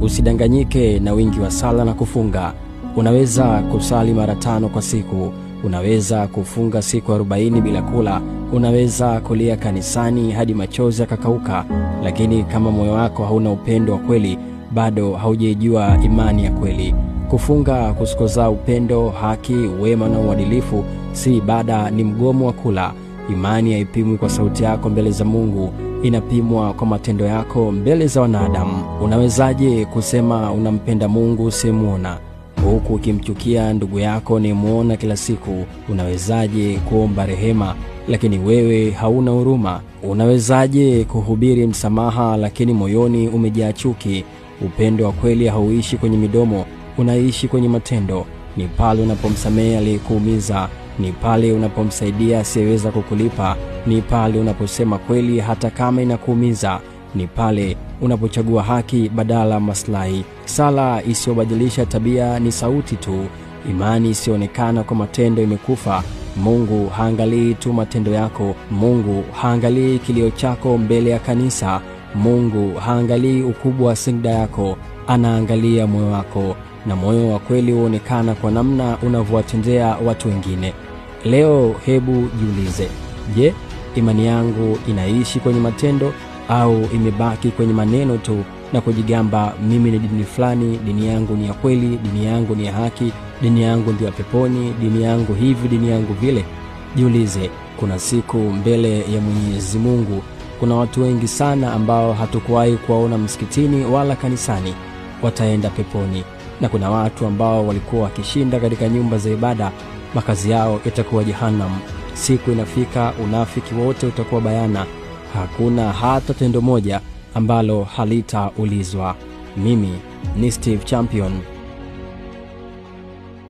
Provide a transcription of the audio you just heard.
Usidanganyike na wingi wa sala na kufunga. Unaweza kusali mara 5 kwa siku, unaweza kufunga siku 40 bila kula, unaweza kulia kanisani hadi machozi yakakauka, lakini kama moyo wako hauna upendo wa kweli, bado haujaijua imani ya kweli. Kufunga kusikoza upendo, haki, wema na uadilifu si ibada, ni mgomo wa kula. Imani haipimwi kwa sauti yako mbele za Mungu, inapimwa kwa matendo yako mbele za wanadamu. Unawezaje kusema unampenda Mungu usimuona, huku ukimchukia ndugu yako unayemuona kila siku? Unawezaje kuomba rehema lakini wewe hauna huruma? Unawezaje kuhubiri msamaha lakini moyoni umejaa chuki? Upendo wa kweli hauishi kwenye midomo, unaishi kwenye matendo. Ni pale unapomsamehe aliyekuumiza, ni pale unapomsaidia asiyeweza kukulipa, ni pale unaposema kweli hata kama inakuumiza, ni pale unapochagua haki badala maslahi. Sala isiyobadilisha tabia ni sauti tu. Imani isiyoonekana kwa matendo imekufa. Mungu haangalii tu matendo yako, Mungu haangalii kilio chako mbele ya kanisa, Mungu haangalii ukubwa wa sijda yako, anaangalia moyo wako, na moyo wa kweli huonekana kwa namna unavyowatendea watu wengine. Leo hebu jiulize, je, imani yangu inaishi kwenye matendo au imebaki kwenye maneno tu na kujigamba mimi ni dini fulani, dini yangu ni ya kweli, dini yangu ni ya haki, dini yangu ndio ya peponi, dini yangu hivi, dini yangu vile? Jiulize, kuna siku mbele ya Mwenyezi Mungu kuna watu wengi sana ambao hatukuwahi kuwaona msikitini wala kanisani, wataenda peponi, na kuna watu ambao walikuwa wakishinda katika nyumba za ibada, makazi yao itakuwa jehanamu. Siku inafika, unafiki wote utakuwa bayana. Hakuna hata tendo moja ambalo halitaulizwa. Mimi ni Steve Champion.